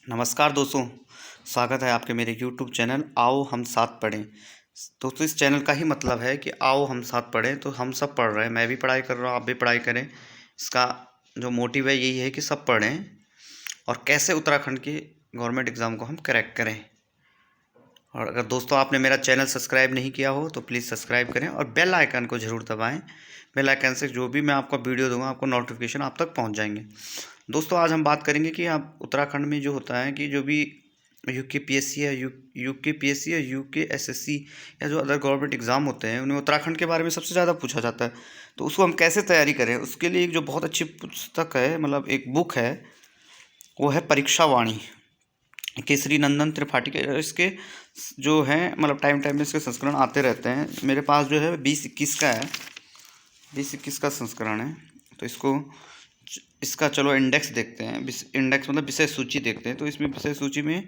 नमस्कार दोस्तों, स्वागत है आपके मेरे YouTube चैनल आओ हम साथ पढ़ें। दोस्तों, इस चैनल का ही मतलब है कि आओ हम साथ पढ़ें। तो हम सब पढ़ रहे हैं, मैं भी पढ़ाई कर रहा हूँ, आप भी पढ़ाई करें। इसका जो मोटिव है यही है कि सब पढ़ें और कैसे उत्तराखंड की गवर्नमेंट एग्ज़ाम को हम क्रैक करें। और अगर दोस्तों आपने मेरा चैनल सब्सक्राइब नहीं किया हो तो प्लीज़ सब्सक्राइब करें और बेल आइकन को ज़रूर दबाएँ। बेल आइकन से जो भी मैं आपको वीडियो दूँगा आपको नोटिफिकेशन आप तक पहुँच जाएंगे। दोस्तों, आज हम बात करेंगे कि आप उत्तराखंड में जो होता है कि जो भी यूकेपीएससी है यूकेपीएससी या यूकेएसएससी या जो अदर गवर्नमेंट एग्ज़ाम होते हैं उनमें उत्तराखंड के बारे में सबसे ज़्यादा पूछा जाता है। तो उसको हम कैसे तैयारी करें, उसके लिए एक जो बहुत अच्छी पुस्तक है, मतलब एक बुक है, वो है परीक्षा वाणी, केसरी नंदन त्रिपाठी के। इसके जो हैं मतलब टाइम टाइम में इसके संस्करण आते रहते हैं। मेरे पास जो है 2021 का है, 2021 का संस्करण है। तो इसका चलो इंडेक्स देखते हैं। इंडेक्स मतलब विषय सूची देखते हैं। तो इसमें विषय सूची में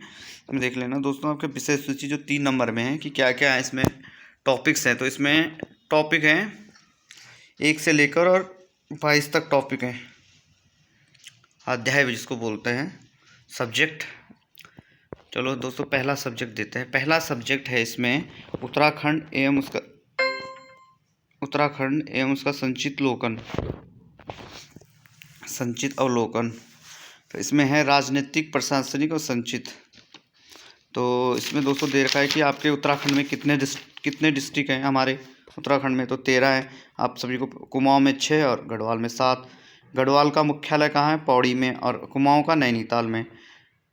हम देख लेना दोस्तों, आपके विषय सूची जो 3 नंबर में है कि क्या क्या है इसमें टॉपिक्स हैं। तो इसमें टॉपिक हैं 1 से लेकर और 22 तक टॉपिक हैं, अध्याय जिसको बोलते हैं, सब्जेक्ट। चलो दोस्तों, पहला सब्जेक्ट देते हैं। पहला सब्जेक्ट है इसमें उत्तराखंड एवं उसका संचित अवलोकन। तो इसमें है राजनीतिक, प्रशासनिक और संचित। तो इसमें दोस्तों दे रखा है कि आपके उत्तराखंड में कितने डिस्ट्रिक्ट हैं। हमारे उत्तराखंड में तो 13 हैं। आप सभी को कुमाऊं में 6 और गढ़वाल में 7। गढ़वाल का मुख्यालय कहाँ है? पौड़ी में। और कुमाऊं का नैनीताल में।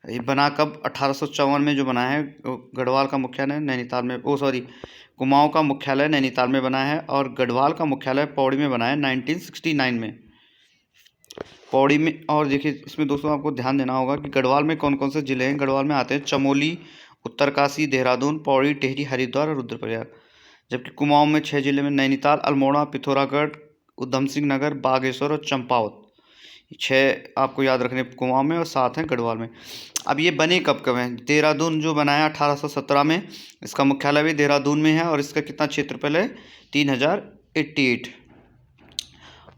ये बना कब? 1854 में जो बना है। गढ़वाल का मुख्यालय नैनीताल में, कुमाऊं का मुख्यालय नैनीताल में बना है और गढ़वाल का मुख्यालय पौड़ी में बना है 1969 में, पौड़ी में। और देखिए इसमें दोस्तों आपको ध्यान देना होगा कि गढ़वाल में कौन कौन से ज़िले हैं। गढ़वाल में आते हैं चमोली, उत्तरकाशी, देहरादून, पौड़ी, टिहरी, हरिद्वार और रुद्रप्रयाग। जबकि कुमाऊं में 6 जिले में नैनीताल, अल्मोड़ा, पिथौरागढ़, उधम सिंह नगर, बागेश्वर और चंपावत। 6 आपको याद रखने कुमाऊं में और 7 हैं गढ़वाल में। अब ये बने कब कब हैं? देहरादून जो बनाया 1817 में, इसका मुख्यालय भी देहरादून में है और इसका कितना क्षेत्रफल है? 3088।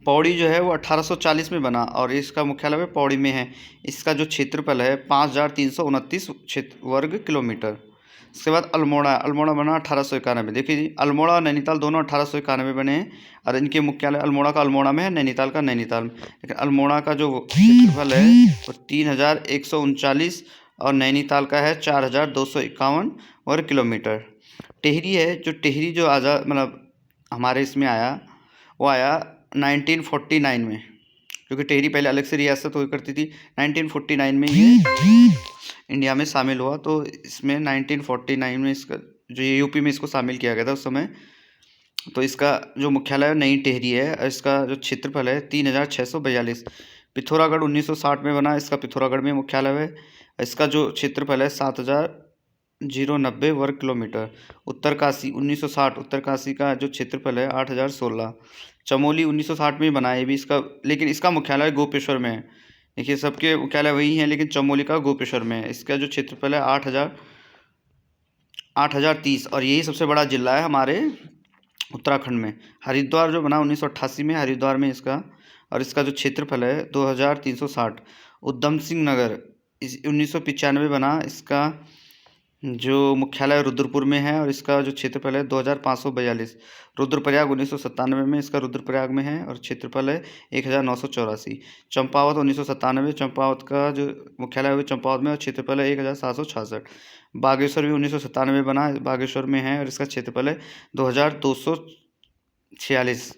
पौड़ी जो है वो 1840 में बना और इसका मुख्यालय भी पौड़ी में है। इसका जो क्षेत्रफल है 5329 वर्ग किलोमीटर। इसके बाद अल्मोड़ा बना 1891। देखिए जी, अल्मोड़ा और नैनीताल दोनों 1891 बने हैं और इनके मुख्यालय अल्मोड़ा का अल्मोड़ा में है, नैनीताल का नैनीताल में। लेकिन अल्मोड़ा का जो क्षेत्रफल है वो 3139 और नैनीताल का है 4251 वर्ग किलोमीटर। टिहरी है, जो टिहरी जो आज़ाद मतलब हमारे इसमें आया, वो आया 1949 में, क्योंकि टिहरी पहले अलग से रियासत हुआ करती थी। 1949 में ये इंडिया में शामिल हुआ। तो इसमें 1949 में इसका जो यूपी में इसको शामिल किया गया था उस समय। तो इसका जो मुख्यालय नई टिहरी है और इसका जो क्षेत्रफल है 3642। पिथौरागढ़ 1960 में बना, इसका पिथौरागढ़ में मुख्यालय है। इसका जो क्षेत्रफल है 7090 वर्ग किलोमीटर। उत्तरकाशी 1960, उत्तरकाशी का जो क्षेत्रफल है 8016। चमोली 1960 में बना है भी इसका, लेकिन इसका मुख्यालय गोपेश्वर में है। देखिए सबके मुख्यालय वही हैं लेकिन चमोली का गोपेश्वर में है। इसका जो क्षेत्रफल है 8030 और यही सबसे बड़ा जिला है हमारे उत्तराखंड में। हरिद्वार जो बना 1988 में, हरिद्वार में इसका, और इसका जो क्षेत्रफल है 2360। उधम सिंह नगर 1995 बना, इसका जो मुख्यालय रुद्रपुर में है और इसका जो क्षेत्रफल है 2542। रुद्रप्रयाग 1997 में, इसका रुद्रप्रयाग में है और क्षेत्रफल है 1984। चंपावत 1997, चंपावत का जो मुख्यालय है चंपावत में और क्षेत्रफल है 1766। बागेश्वर भी 1997 बना, बागेश्वर में है और इसका क्षेत्रफल है 2246।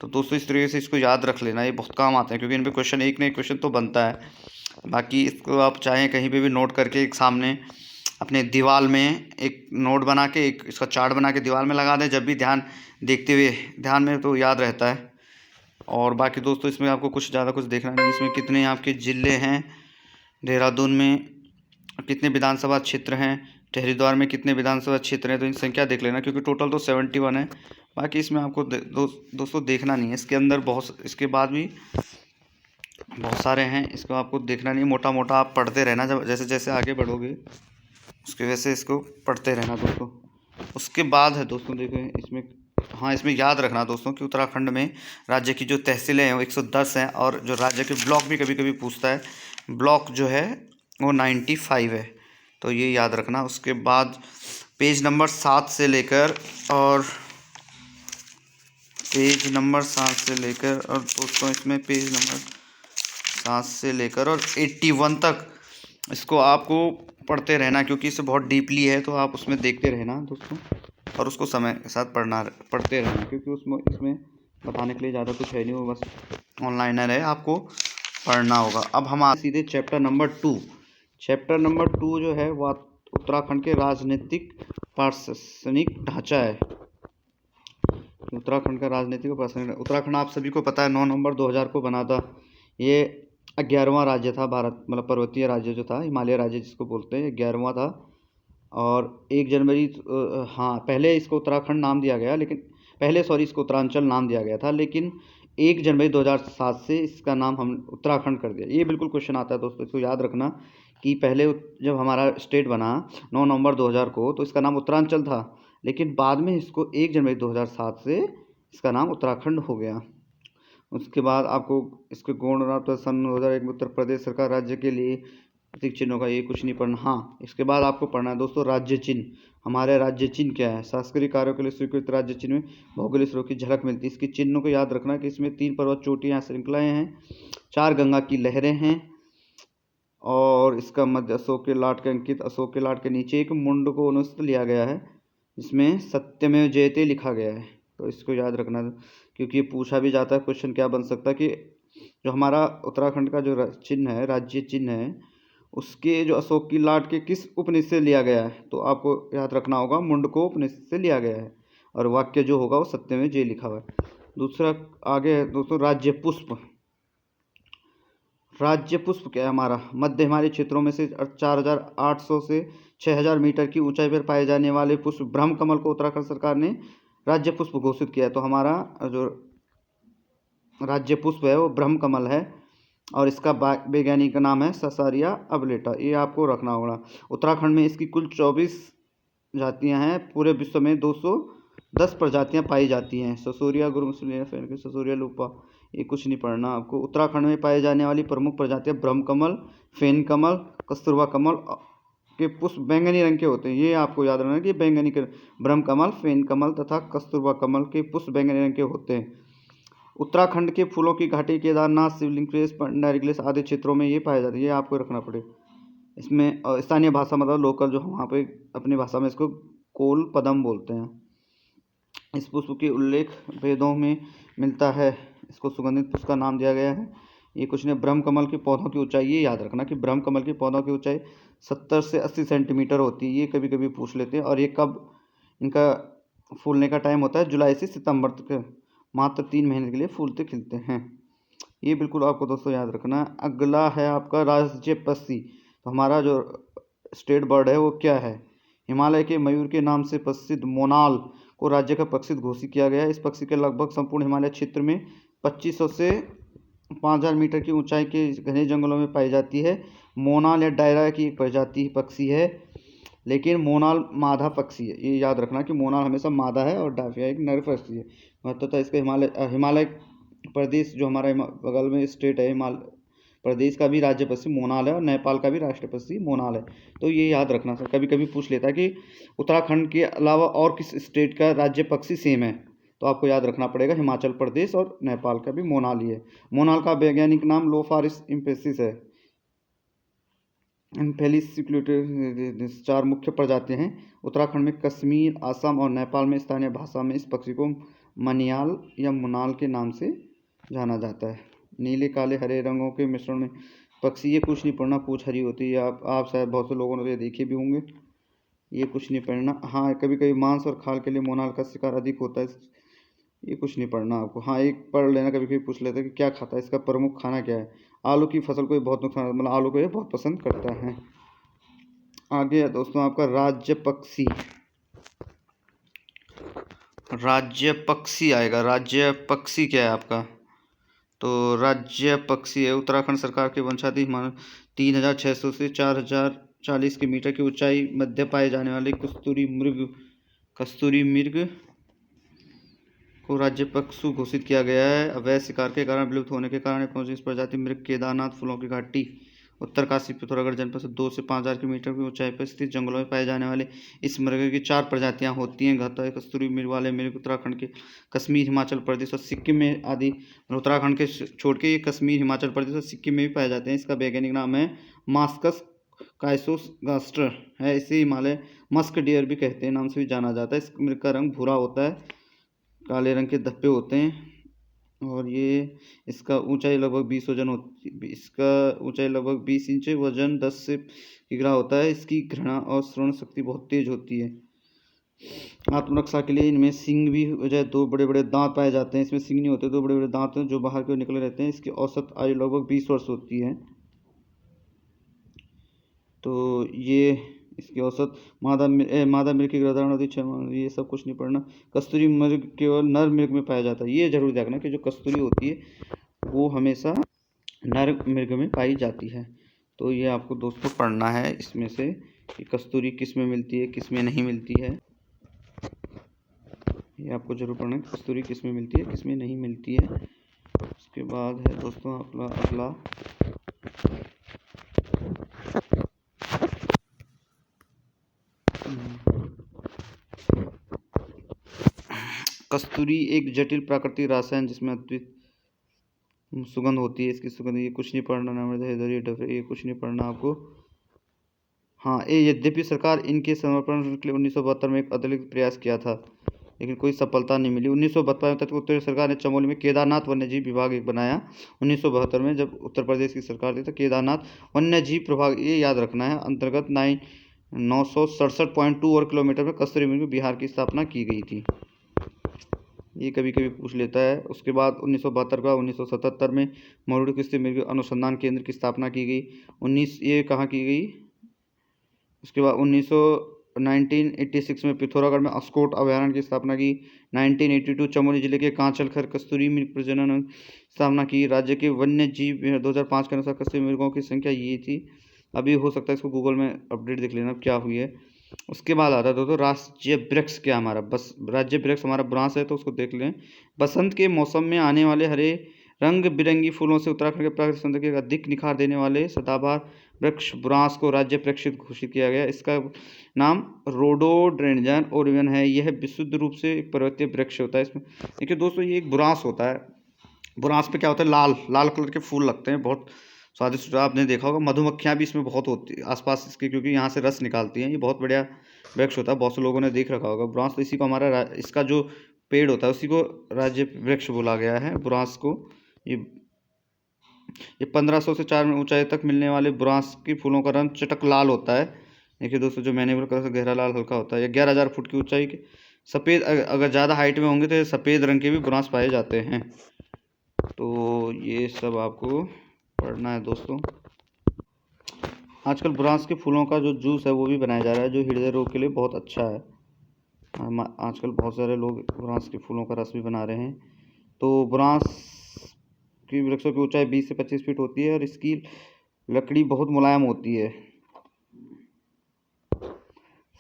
तो दोस्तों इस तरीके से इसको याद रख लेना, ये बहुत काम आता है क्योंकि इन पर क्वेश्चन एक न एक क्वेश्चन तो बनता है। बाकी इसको आप चाहें कहीं पे भी नोट करके एक सामने अपने दीवार में एक नोट बना के, एक इसका चार्ट बना के दीवार में लगा दें, जब भी देखते हुए ध्यान में तो याद रहता है। और बाकी दोस्तों इसमें आपको कुछ ज़्यादा कुछ देखना नहीं, इसमें कितने आपके ज़िले हैं, देहरादून में कितने विधानसभा क्षेत्र हैं, हरिद्वार में कितने विधानसभा क्षेत्र हैं, तो इन संख्या देख लेना क्योंकि टोटल तो 71 है। बाकी इसमें आपको दोस्तों देखना नहीं है, इसके अंदर इसके बाद भी बहुत सारे हैं, इसको आपको देखना नहीं, मोटा मोटा आप पढ़ते रहना जब जैसे जैसे आगे बढ़ोगे उसके वजह से इसको पढ़ते रहना दोस्तों। उसके बाद है दोस्तों देखो इसमें, हाँ इसमें याद रखना दोस्तों कि उत्तराखंड में राज्य की जो तहसीलें हैं वो 110 हैं और जो राज्य के ब्लॉक भी कभी कभी पूछता है। ब्लॉक जो है वो 95 है, तो ये याद रखना। उसके बाद पेज नंबर 7 से लेकर और दोस्तों इसमें पेज नंबर 7 से लेकर और 81 तक इसको आपको पढ़ते रहना, क्योंकि इसे बहुत डीपली है, तो आप उसमें देखते रहना दोस्तों, और उसको समय के साथ पढ़ते रहना, क्योंकि इसमें बताने के लिए ज़्यादा कुछ है नहीं, वो बस ऑनलाइनर है, आपको पढ़ना होगा। अब हम सीधे चैप्टर नंबर 2 जो है वह उत्तराखंड के राजनीतिक प्रशासनिक ढांचा है। उत्तराखंड का राजनीतिक और प्रशासनिक, उत्तराखंड आप सभी को पता है 9 नवंबर 2000 को बना था। ये 11वां राज्य था भारत, मतलब पर्वतीय राज्य जो था, हिमालय राज्य जिसको बोलते हैं, 11वां था। और 1 जनवरी पहले इसको उत्तराखंड नाम दिया गया, लेकिन इसको उत्तरांचल नाम दिया गया था, लेकिन 1 जनवरी 2007 से इसका नाम हम उत्तराखंड कर दिया। ये बिल्कुल क्वेश्चन आता है दोस्तों, इसको याद रखना कि पहले जब हमारा स्टेट बना 9 नवंबर 2000 को, तो इसका नाम उत्तरांचल था, लेकिन बाद में इसको 1 जनवरी 2007 से इसका नाम उत्तराखंड हो गया। उसके बाद आपको इसके गुण सन 2001 में उत्तर प्रदेश सरकार राज्य के लिए प्रतीक चिन्हों का ये कुछ नहीं पढ़ना। हाँ, इसके बाद आपको पढ़ना है दोस्तों राज्य चिन्ह। हमारे राज्य चिन्ह क्या है? सांस्कृतिक कार्यों के लिए स्वीकृत राज्य चिन्ह में भौगोलिक स्रोत की झलक मिलती है। इसके चिन्हों को याद रखना कि इसमें 3 पर्वत चोटियाँ श्रृंखलाएँ हैं, 4 गंगा की लहरें हैं, और इसका मध्य अशोक के लाट के अंकित, अशोक के लाट के नीचे एक मुंड को अनुस्त लिया गया है, इसमें सत्यमेव जयते लिखा गया है। तो इसको याद रखना, क्योंकि ये पूछा भी जाता है। क्वेश्चन क्या बन सकता है कि जो हमारा उत्तराखंड का जो चिन्ह है, राज्य चिन्ह है, उसके जो अशोक की लाट के किस उपनिषद से लिया गया है, तो आपको याद रखना होगा मुंड को उपनिषद से लिया गया है, और वाक्य जो होगा वो सत्यमेव जय लिखा हुआ है। दूसरा आगे है दोस्तों राज्य पुष्प। राज्य पुष्प क्या है? हमारा मध्य हिमालय क्षेत्रों में से 4800 से 6000 मीटर की ऊंचाई पर पाए जाने वाले पुष्प ब्रह्म कमल को उत्तराखंड सरकार ने राज्य पुष्प घोषित किया है। तो हमारा जो राज्य पुष्प है वो ब्रह्म कमल है, और इसका वैज्ञानिक नाम है ससारिया अबलेटा। ये आपको रखना होगा। उत्तराखंड में इसकी कुल 24 जातियां हैं। पूरे विश्व में 210 प्रजातियां पाई जाती हैं। ससोरिया ससोरिया लूपा, ये कुछ नहीं पढ़ना आपको। उत्तराखंड में पाई जाने वाली प्रमुख प्रजातियां ब्रह्म कमल, फेन कमल, कस्तूरबा कमल के पुष्प बैंगनी रंग के होते हैं। ये आपको याद रखना कि बैंगनी के ब्रह्म कमल, फेन कमल तथा कस्तूरबा कमल के पुष्प बैंगनी रंग के होते हैं। उत्तराखंड के फूलों की घाटी केदारनाथ, शिवलिंग ग्लेशियर, पंडारी ग्लेशियर आदि क्षेत्रों में ये पाया जाता है। ये आपको रखना पड़ेगा। इसमें स्थानीय भाषा मतलब लोकल, जो वहाँ पे अपनी भाषा में इसको कोल पदम बोलते हैं। इस पुष्प के उल्लेख वेदों में मिलता है। इसको सुगंधित पुष्प का नाम दिया गया है। ये कुछ नहीं। ब्रह्म कमल के पौधों की ऊंचाई, ये याद रखना कि ब्रह्म कमल के पौधों की ऊंचाई 70 से 80 सेंटीमीटर होती है। ये कभी कभी पूछ लेते हैं। और ये कब इनका फूलने का टाइम होता है? जुलाई से सितंबर तक, मात्र 3 महीने के लिए फूलते खिलते हैं। ये बिल्कुल आपको दोस्तों याद रखना है। अगला है आपका राज्य पक्षी। तो हमारा जो स्टेट बर्ड है वो क्या है? हिमालय के मयूर के नाम से प्रसिद्ध मोनाल को राज्य का पक्षी घोषित किया गया है। इस पक्षी के लगभग संपूर्ण हिमालय क्षेत्र में 2500 से 5000 मीटर की ऊंचाई के घने जंगलों में पाई जाती है। मोनाल या डायरा की एक प्रजाति पक्षी है, लेकिन मोनाल मादा पक्षी है। ये याद रखना कि मोनाल हमेशा मादा है और डाफिया एक नर पक्षी है। महत्वतः इसका हिमालय प्रदेश जो हमारा बगल में स्टेट है, हिमालय प्रदेश का भी राज्य पक्षी मोनाल है, और नेपाल का भी राष्ट्रीय पक्षी मोनाल है। तो ये याद रखना सर, कभी कभी पूछ लेता है कि उत्तराखंड के अलावा और किस स्टेट का राज्य पक्षी सेम है, तो आपको याद रखना पड़ेगा हिमाचल प्रदेश और नेपाल का भी मोनाल ही है। मोनाल का वैज्ञानिक नाम लोफारिस इम्पेसिस है। इम्फेलिस 4 मुख्य प्रजातियां हैं। उत्तराखंड में कश्मीर, असम और नेपाल में स्थानीय भाषा में इस पक्षी को मनियाल या मुनाल के नाम से जाना जाता है। नीले काले हरे रंगों के मिश्रण में पक्षी, ये कुछ नहीं पढ़ना, पूछ हरी होती है। आप शायद बहुत से लोगों ने देखे भी होंगे। ये कुछ नहीं पढ़ना। हाँ, कभी कभी मांस और खाल के लिए मोनाल का शिकार अधिक होता है। ये कुछ नहीं पढ़ना आपको। हाँ, एक पढ़ लेना, कभी कभी पूछ लेते हैं कि क्या खाता है, इसका प्रमुख खाना क्या है। आलू की फसल को ये बहुत नुकसान, मतलब आलू को ये बहुत पसंद करता है। आगे है दोस्तों आपका राज्य पक्षी। राज्य पक्षी आएगा। राज्य पक्षी क्या है आपका? तो राज्य पक्षी है उत्तराखंड सरकार के वंशाती 3600 से 4040 की मीटर की ऊंचाई मध्य पाए जाने वाले कस्तूरी मृग को राज्य पक्षी घोषित किया गया है। अवैध शिकार के कारण विलुप्त होने के कारण पहुंची इस प्रजाति मृग केदारनाथ फूलों की घाटी उत्तरकाशी पिथौरागढ़ जनपद से 2 से 5,000 किलोमीटर की ऊंचाई पर स्थित जंगलों में पाए जाने वाले इस मृग की 4 प्रजातियां होती हैं। घाता कस्तूरी मृग वाले मृग उत्तराखंड के कश्मीर, हिमाचल प्रदेश और सिक्किम में आदि उत्तराखंड के छोड़ के ये कश्मीर, हिमाचल प्रदेश और सिक्किम में भी पाए जाते हैं। इसका वैज्ञानिक नाम है मास्कस काइसोगास्टर है। इसे हिमालय मस्क डियर भी कहते हैं, नाम से भी जाना जाता है। इस मृग का रंग भूरा होता है, काले रंग के धब्बे होते हैं और ये इसका ऊंचाई लगभग 20 वजन होती इसका ऊंचाई लगभग 20 इंच, वजन 10 से किग्रा होता है। इसकी घृणा और श्रवण शक्ति बहुत तेज होती है। आत्मरक्षा के लिए इनमें सींग भी वजह 2 बड़े बड़े दांत पाए जाते हैं। इसमें सींग नहीं होते, 2 बड़े बड़े दांत हैं जो बाहर की ओर निकले रहते हैं। इसकी औसत आयु लगभग 20 वर्ष होती है। तो ये इसकी औसत मादा मृग की गर्दन अवधि 6 माह, ये सब कुछ नहीं पढ़ना। कस्तूरी मृग केवल नर मृग में पाया जाता है। ये जरूर देखना कि जो कस्तूरी होती है वो हमेशा नर मृग में पाई जाती है। तो ये आपको दोस्तों पढ़ना है इसमें से कि कस्तूरी किस में मिलती है, किस में नहीं मिलती है। ये आपको जरूर पढ़ना है कस्तूरी किस में मिलती है, किस में नहीं मिलती है। उसके बाद है दोस्तों अगला कस्तूरी एक जटिल प्राकृतिक रसायन जिसमें अद्वित सुगंध होती है। इसकी सुगंध, ये कुछ नहीं पढ़ना, ये कुछ नहीं पढ़ना आपको। हाँ, ये यद्यपि सरकार इनके समर्पण के लिए 1972 में एक अतिरिक्त प्रयास किया था, लेकिन कोई सफलता नहीं मिली। 1972 में तक उत्तर सरकार ने चमोली में केदारनाथ वन्यजीव विभाग एक बनाया। 1972 में जब उत्तर प्रदेश की सरकार थी तो केदारनाथ वन्यजीव प्रभाग, ये याद रखना है, अंतर्गत 967.2 वर्ग किलोमीटर में कस्तूरी मृग बिहार की स्थापना की गई थी। ये कभी कभी पूछ लेता है। उसके बाद 1972 का 1977 में मरुड़ कृषि मृग अनुसंधान केंद्र की स्थापना की गई। ये कहाँ की गई? उसके बाद 1986 में पिथौरागढ़ में अस्कोट अभयारण्य की स्थापना की। 1982 चमोली जिले के कांचलखर कस्तूरी मृग प्रजनन स्थापना की। राज्य के वन्य जीव 2005 के अनुसार कस्तूरी मृगों की संख्या ये थी। अभी हो सकता है इसको गूगल में अपडेट देख लेना क्या हुई है। उसके बाद आता है दोस्तों राज्य वृक्ष क्या हमारा, बस राज्य वृक्ष हमारा बुरांस है तो उसको देख लें। बसंत के मौसम में आने वाले हरे रंग बिरंगी फूलों से उत्तराखंड के प्राकृतिक सौंदर्य को अधिक निखार देने वाले सदाबहार वृक्ष बुरांस को राज्य वृक्ष घोषित किया गया। इसका नाम रोडोडेंड्रन ओरियन है। यह विशुद्ध रूप से एक पर्वतीय वृक्ष होता है। इसमें देखिए दोस्तों, ये एक बुरांस होता है। बुरांस पे क्या होता है, लाल लाल कलर के फूल लगते हैं, बहुत स्वादिष्ट। आपने देखा होगा मधुमक्खियाँ भी इसमें बहुत होती है आसपास इसके, क्योंकि यहाँ से रस निकालती हैं। ये बहुत बढ़िया वृक्ष होता है, बहुत से लोगों ने देख रखा होगा बुरांस। तो इसी को हमारा इसका जो पेड़ होता है उसी को राज्य वृक्ष बोला गया है, बुरांस को। ये 1500 से 4 मीटर ऊंचाई तक मिलने वाले बुरांस के फूलों का रंग चटक लाल होता है। देखिए दोस्तों, जो मैंने बोला गहरा लाल हल्का होता है। ये 11,000 फुट की ऊंचाई के सफ़ेद, अगर ज़्यादा हाइट में होंगे तो सफ़ेद रंग के भी बुरांस पाए जाते हैं। तो ये सब आपको पढ़ना है दोस्तों। आजकल बुरांस के फूलों का जो जूस है वो भी बनाया जा रहा है, जो हृदय रोग के लिए बहुत अच्छा है। आजकल बहुत सारे लोग बुरांस के फूलों का रस भी बना रहे हैं। तो बुरांस की वृक्षों की ऊंचाई 20 से 25 फीट होती है और इसकी लकड़ी बहुत मुलायम होती है।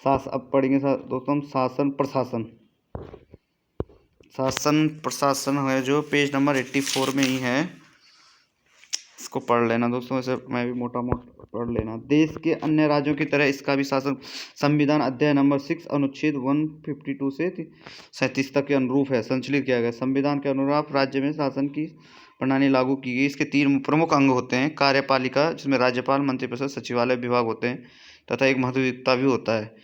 अब पढ़ेंगे दोस्तों हम शासन प्रशासन। शासन प्रशासन है जो पेज नंबर 84 में ही है, इसको पढ़ लेना दोस्तों। ऐसे मैं भी मोटा मोटा पढ़ लेना। देश के अन्य राज्यों की तरह इसका भी शासन संविधान अध्याय नंबर 6 अनुच्छेद 152 से 37 तक के अनुरूप है, संचालित किया गया। संविधान के अनुरूप राज्य में शासन की प्रणाली लागू की गई। इसके 3 प्रमुख अंग होते हैं। कार्यपालिका, जिसमें राज्यपाल, मंत्रिपरिषद, सचिवालय विभाग होते हैं तथा एक महाधिवक्ता भी होता है।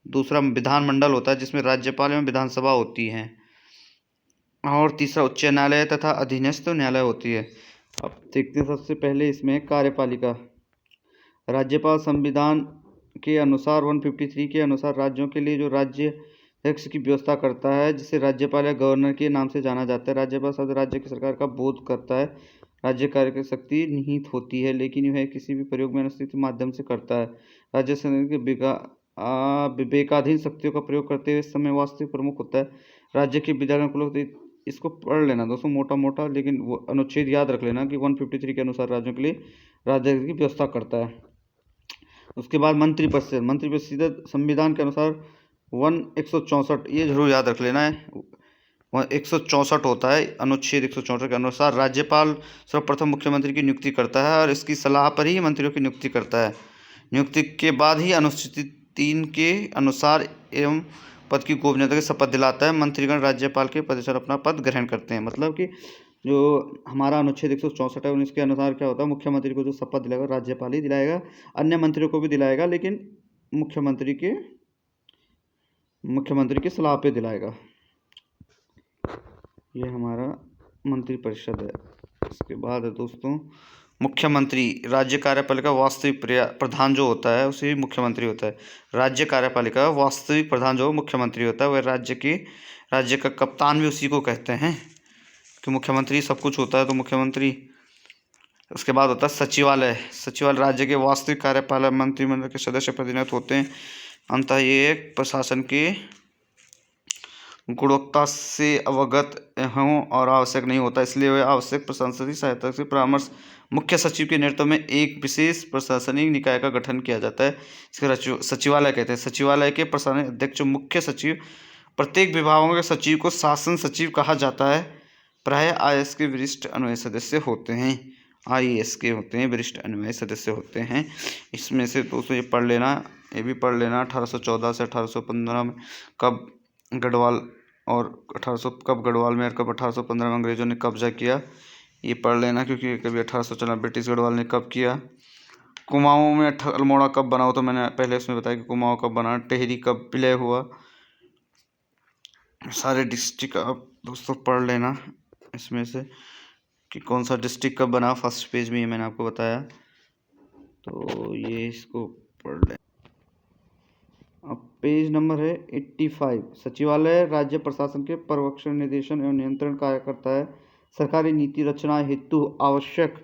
दूसरा विधानमंडल होता है, जिसमें राज्यपाल एवं विधानसभा होती है। और तीसरा उच्च न्यायालय तथा अधीनस्थ न्यायालय होती है। अब देखते हैं सबसे पहले इसमें कार्यपालिका। राज्यपाल संविधान के अनुसार 153 के अनुसार राज्यों के लिए जो राज्य अध्यक्ष की व्यवस्था करता है, जिसे राज्यपाल या गवर्नर के नाम से जाना जाता है। राज्यपाल शब्द राज्य की सरकार का बोध करता है। राज्य कार्य की शक्ति निहित होती है, लेकिन यह किसी भी प्रयोग में अनुष्ठित माध्यम से करता है। राज्य के विवेकाधीन शक्तियों का प्रयोग करते हुए समय वास्तविक प्रमुख होता है। राज्य के विधायक, इसको पढ़ लेना दोस्तों मोटा मोटा, लेकिन वो अनुच्छेद याद रख लेना कि 153 के अनुसार राज्यों के लिए राज्य की व्यवस्था करता है। उसके बाद मंत्रिपरिषद। मंत्रिपरिषद संविधान के अनुसार 164, ये जरूर याद रख लेना है। 164 होता है। अनुच्छेद 164 के अनुसार राज्यपाल सर्वप्रथम मुख्यमंत्री की नियुक्ति करता है और इसकी सलाह पर ही मंत्रियों की नियुक्ति करता है। नियुक्ति के बाद ही अनुसूचित 3 के अनुसार एवं पद की गोपनीयता की शपथ दिलाता है। मंत्रीगण राज्यपाल के पद से अपना पद ग्रहण करते हैं। मतलब कि जो हमारा अनुच्छेद 164 है उसके अनुसार क्या होता है, मुख्यमंत्री को जो शपथ दिलाएगा राज्यपाल ही दिलाएगा, अन्य मंत्रियों को भी दिलाएगा, लेकिन मुख्यमंत्री की सलाह पे दिलाएगा। ये हमारा मंत्रिपरिषद है। इसके बाद है दोस्तों मुख्यमंत्री। राज्य कार्यपालिका वास्तविक प्रधान जो होता है उसे मुख्यमंत्री होता है। राज्य कार्यपालिका का वास्तविक प्रधान जो मुख्यमंत्री होता है वह राज्य का कप्तान भी उसी को कहते हैं कि मुख्यमंत्री सब कुछ होता है तो मुख्यमंत्री। उसके बाद होता है सचिवालय। सचिवालय राज्य के वास्तविक कार्यपालक मंत्रिमंडल के सदस्य प्रतिनिधित्व होते हैं। अंततः ये प्रशासन के गुणवत्ता से अवगत हों और आवश्यक नहीं होता, इसलिए वह आवश्यक प्रशासनिक सहायता से परामर्श मुख्य सचिव के नेतृत्व में एक विशेष प्रशासनिक निकाय का गठन किया जाता है। इसके सचिवालय कहते हैं। सचिवालय के प्रशासनिक अध्यक्ष मुख्य सचिव, प्रत्येक विभागों के सचिव को शासन सचिव कहा जाता है। प्रायः आईएएस के वरिष्ठ अनुयायी सदस्य होते हैं। आईएएस के होते हैं वरिष्ठ अनुयायी सदस्य होते हैं। इसमें से दोस्तों ये पढ़ लेना, ये भी पढ़ लेना 1814 से 1815 में कब गढ़वाल में और कब 1815 में अंग्रेजों ने कब्जा किया, ये पढ़ लेना, क्योंकि कभी 1814 ब्रिटिश गढ़वाल ने कब किया। कुमाऊं में अल्मोड़ा कब बना हो, तो मैंने पहले उसमें बताया कि कुमाऊं कब बना। टेहरी कब विलय हुआ। सारे डिस्ट्रिक्ट आप दोस्तों पढ़ लेना इसमें से कि कौन सा डिस्ट्रिक्ट कब बना। फर्स्ट पेज में ये मैंने आपको बताया, तो ये इसको पढ़ लें। अब पेज नंबर है 85। सचिवालय राज्य प्रशासन के पर्यवेक्षण, निर्देशन एवं नियंत्रण कार्य करता है। सरकारी नीति रचना हेतु आवश्यक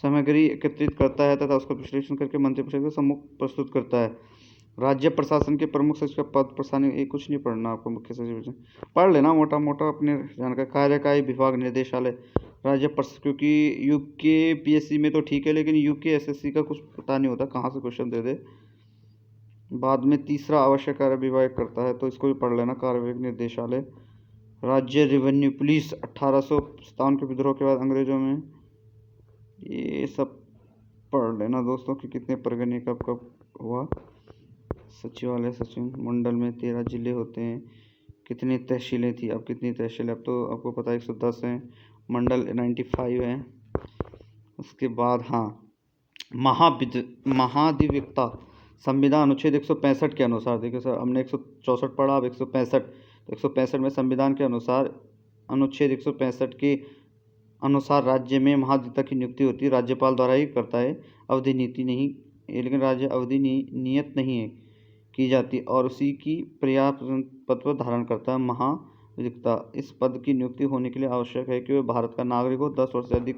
सामग्री एकत्रित करता है तथा उसका विश्लेषण करके मंत्रिपरिषद के सम्मुख प्रस्तुत करता है। राज्य प्रशासन के प्रमुख सचिव का पद प्रशासनिक, ये कुछ नहीं पढ़ना आपको, मुख्य सचिव पढ़ लेना मोटा मोटा अपने जानकारी। कार्यकारी विभाग निर्देशालय राज्य प्रशासन, क्योंकि यूके पीएससी में तो ठीक है, लेकिन यूके एसएससी का कुछ पता नहीं होता कहाँ से क्वेश्चन दे दे। बाद में तीसरा आवश्यक कार्य विभाग करता है, तो इसको भी पढ़ लेना। कार्य निर्देशालय राज्य रेवेन्यू पुलिस 1857 के विद्रोह के बाद अंग्रेजों में, ये सब पढ़ लेना दोस्तों कि कितने परगने कब कब हुआ। सचिवालय सचिव मंडल में 13 जिले होते हैं। कितनी तहसीलें थी, अब कितनी तहसीलें, अब तो आपको पता है 110 हैं। मंडल 95 हैं। उसके बाद हाँ, महाधिवक्ता संविधान अनुच्छेद 165 के अनुसार, देखिए सर हमने 164 पढ़ा, अब 165। तो 165 में संविधान के अनुसार, अनुच्छेद 165 के अनुसार राज्य में महाधिवक्ता की नियुक्ति होती है, राज्यपाल द्वारा ही करता है। अवधि नीति नहीं, लेकिन राज्य अवधि नियत नहीं है की जाती और उसी की पर्याप्त पद पर धारण करता है महाधिवक्ता। इस पद की नियुक्ति होने के लिए आवश्यक है कि वह भारत का नागरिक हो, 10 वर्ष से अधिक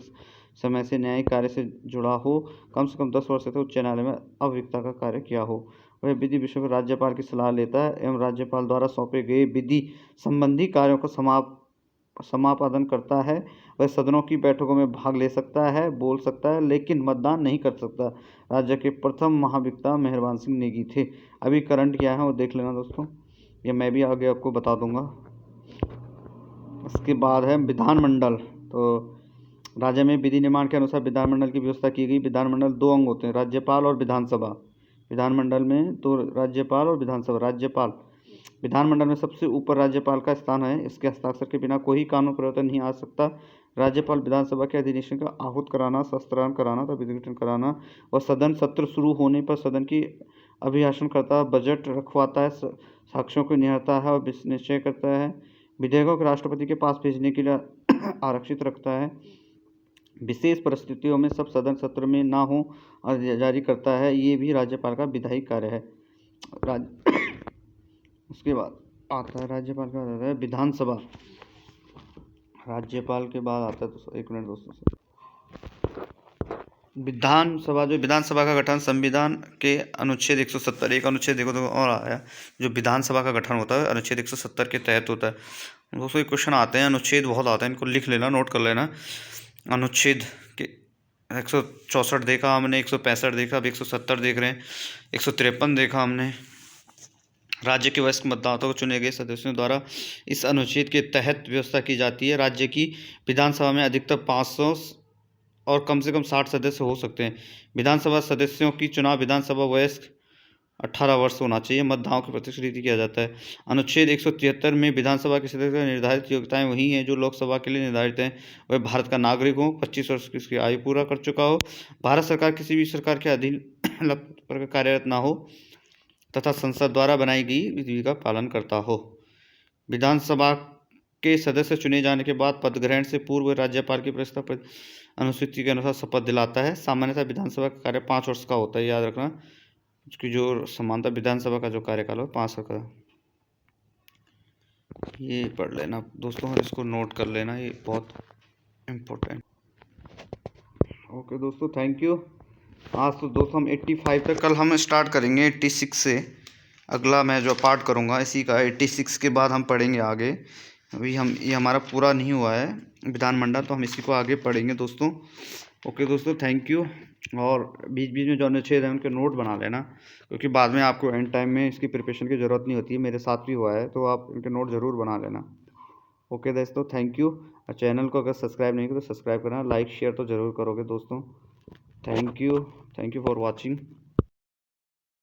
समय से न्यायिक कार्य से जुड़ा हो, कम से कम 10 वर्ष से उच्च न्यायालय में अभिवक्ता का कार्य किया हो। वह विधि विषय पर राज्यपाल की सलाह लेता है एवं राज्यपाल द्वारा सौंपे गए विधि संबंधी कार्यों को समापादन करता है। वह सदनों की बैठकों में भाग ले सकता है, बोल सकता है, लेकिन मतदान नहीं कर सकता। राज्य के प्रथम महाधिवक्ता मेहरबान सिंह नेगी थे। अभी करंट क्या है वो देख लेना दोस्तों, ये मैं भी आगे आपको बता दूंगा। उसके बाद है विधानमंडल। तो राज्य में विधि निर्माण के अनुसार विधानमंडल की व्यवस्था की गई। विधानमंडल 2 अंग होते हैं, राज्यपाल और विधानसभा। विधानमंडल में तो राज्यपाल और विधानसभा। राज्यपाल, विधानमंडल में सबसे ऊपर राज्यपाल का स्थान है। इसके हस्ताक्षर के बिना कोई कानून परिवर्तन नहीं आ सकता। राज्यपाल विधानसभा के अधिवेशन का आहूत कराना, शस्त्रांत कराना तथा विघटन कराना और सदन सत्र शुरू होने पर सदन की अभिभाषण करता है, बजट रखवाता है, साक्ष्यों को निहारता है और निश्चय करता है। विधेयकों को राष्ट्रपति के पास भेजने के लिए आरक्षित रखता है। विशेष परिस्थितियों में सब सदन सत्र में ना हो और जारी करता है। ये भी राज्यपाल का विधायी कार्य है। उसके बाद आता है राज्यपाल का आता है विधानसभा। राज्यपाल के बाद आता है तो एक मिनट दोस्तों से, विधानसभा। जो विधानसभा का गठन संविधान के अनुच्छेद 170, एक अनुच्छेद देखो तो और आया, जो विधानसभा का गठन होता है अनुच्छेद 170 के तहत होता है। दोस्तों ये क्वेश्चन आते हैं, अनुच्छेद बहुत आते हैं, इनको लिख लेना, नोट कर लेना। अनुच्छेद के 164 देखा हमने, 165 देखा, अब 170 देख रहे हैं, 153 देखा हमने, राज्य के वयस्क मतदाताओं को चुने गए सदस्यों द्वारा इस अनुच्छेद के तहत व्यवस्था की जाती है। राज्य की विधानसभा में अधिकतम 500 और कम से कम 60 सदस्य हो सकते हैं। विधानसभा सदस्यों की चुनाव विधानसभा वयस्क 18 वर्ष होना चाहिए। मतदाताओं की प्रत्यक्ष रीति किया जाता है। अनुच्छेद 173 में विधानसभा के सदस्य की निर्धारित योग्यताएं वही हैं जो लोकसभा के लिए निर्धारित हैं। वह भारत का नागरिक हो, 25 वर्ष की उसकी आयु पूरा कर चुका हो, भारत सरकार किसी भी सरकार के अधीन पर कार्यरत ना हो तथा संसद द्वारा बनाई गई विधि का पालन करता हो। विधानसभा के सदस्य चुने जाने के बाद पद ग्रहण से पूर्व राज्यपाल की प्रस्ताव पर अनुसूची के अनुसार शपथ दिलाता है। सामान्यतः विधानसभा का कार्य 5 वर्ष का होता है, याद रखना। उसकी जो समानता विधानसभा का जो कार्यकाल हो 5 वर्ष का, ये पढ़ लेना दोस्तों और इसको नोट कर लेना, ये बहुत इम्पोर्टेंट। ओके दोस्तों, थैंक यू। आज तो दोस्तों हम 85 तक, कल हम स्टार्ट करेंगे 86 से। अगला मैं जो पार्ट करूँगा इसी का 86 के बाद हम पढ़ेंगे आगे। अभी हम ये हमारा पूरा नहीं हुआ है विधानमंडल, तो हम इसी को आगे पढ़ेंगे दोस्तों। ओके दोस्तों, थैंक यू। और बीच बीच में जो अनुच्छेद हैं उनके नोट बना लेना, क्योंकि बाद में आपको एंड टाइम में इसकी प्रिपरेशन की ज़रूरत नहीं होती है। मेरे साथ भी हुआ है, तो आप इनके नोट ज़रूर बना लेना। ओके दोस्तों, थैंक यू। और चैनल को अगर सब्सक्राइब नहीं किया तो सब्सक्राइब करना, लाइक शेयर तो ज़रूर करोगे दोस्तों। Thank you for watching.